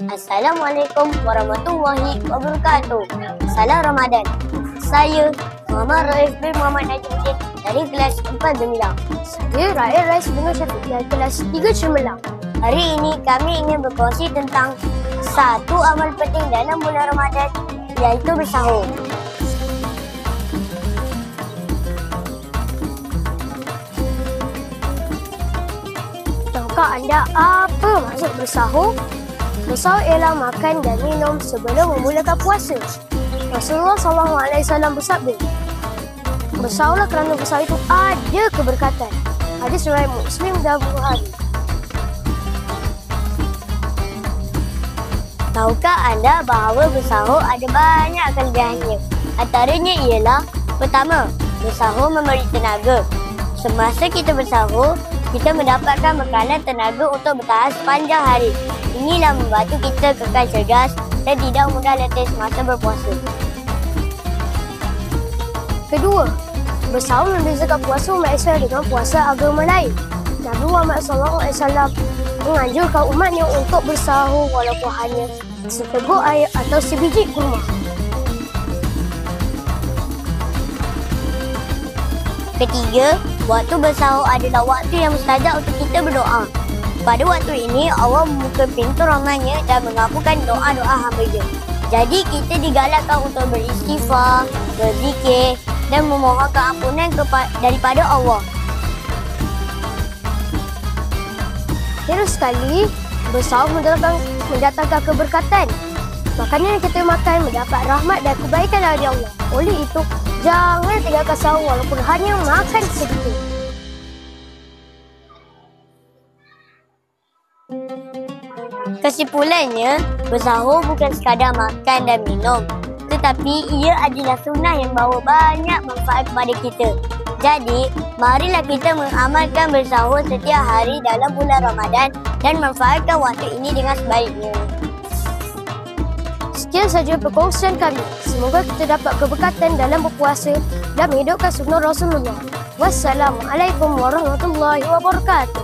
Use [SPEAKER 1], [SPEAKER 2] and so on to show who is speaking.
[SPEAKER 1] Assalamualaikum warahmatullahi wabarakatuh. Salam Ramadan. Saya Muhammad Raif bin Muhammad Najimuddin dari kelas 4 Gemilang.
[SPEAKER 2] Saya Raif Rais bin Syafiq dari kelas 3 Cemerlang.
[SPEAKER 1] Hari ini kami ingin berkongsi tentang satu amal penting dalam bulan Ramadan, iaitu bersahur.
[SPEAKER 2] Tahukah anda apa maksud bersahur? Bersahur ialah makan dan minum sebelum memulakan puasa. Rasulullah SAW bersabda, bersahurlah kerana bersahur itu ada keberkatan. Hadis riwayat Muslim dan Bukhari.
[SPEAKER 1] Tahukah anda bahawa bersahur ada banyak kelebihannya? Antaranya ialah, pertama, bersahur memberi tenaga. Semasa kita bersahur, kita mendapatkan bekalan tenaga untuk bertahan sepanjang hari. Inilah membantu kita kekal cergas dan tidak mudah letih semasa berpuasa.
[SPEAKER 2] Kedua, bersahur membezakan puasa umat Islam dengan puasa agama lain. Nabi Muhammad SAW menganjurkan umatnya untuk bersahur walaupun hanya seteguk air atau sebiji kurma.
[SPEAKER 1] Ketiga, waktu bersahur adalah waktu yang mustajab untuk kita berdoa. Pada waktu ini, Allah membuka pintu rahmatnya dan mengabulkan doa-doa hamba-Nya. Jadi, kita digalakkan untuk beristighfar, berzikir dan memohonkan ampunan daripada Allah.
[SPEAKER 2] Terus sekali, bersahur mendatangkan keberkatan. Makanan yang kita makan mendapat rahmat dan kebaikan dari Allah. Oleh itu, jangan tinggalkan sahur walaupun hanya makan sedikit.
[SPEAKER 1] Kesimpulannya, bersahur bukan sekadar makan dan minum, tetapi ia adalah sunnah yang bawa banyak manfaat kepada kita. Jadi, marilah kita mengamalkan bersahur setiap hari dalam bulan Ramadan dan manfaatkan waktu ini dengan sebaiknya.
[SPEAKER 2] Sekian sahaja perkongsian kami. Semoga kita dapat keberkatan dalam berpuasa dan menghidupkan sunnah Rasulullah. Wassalamualaikum warahmatullahi wabarakatuh.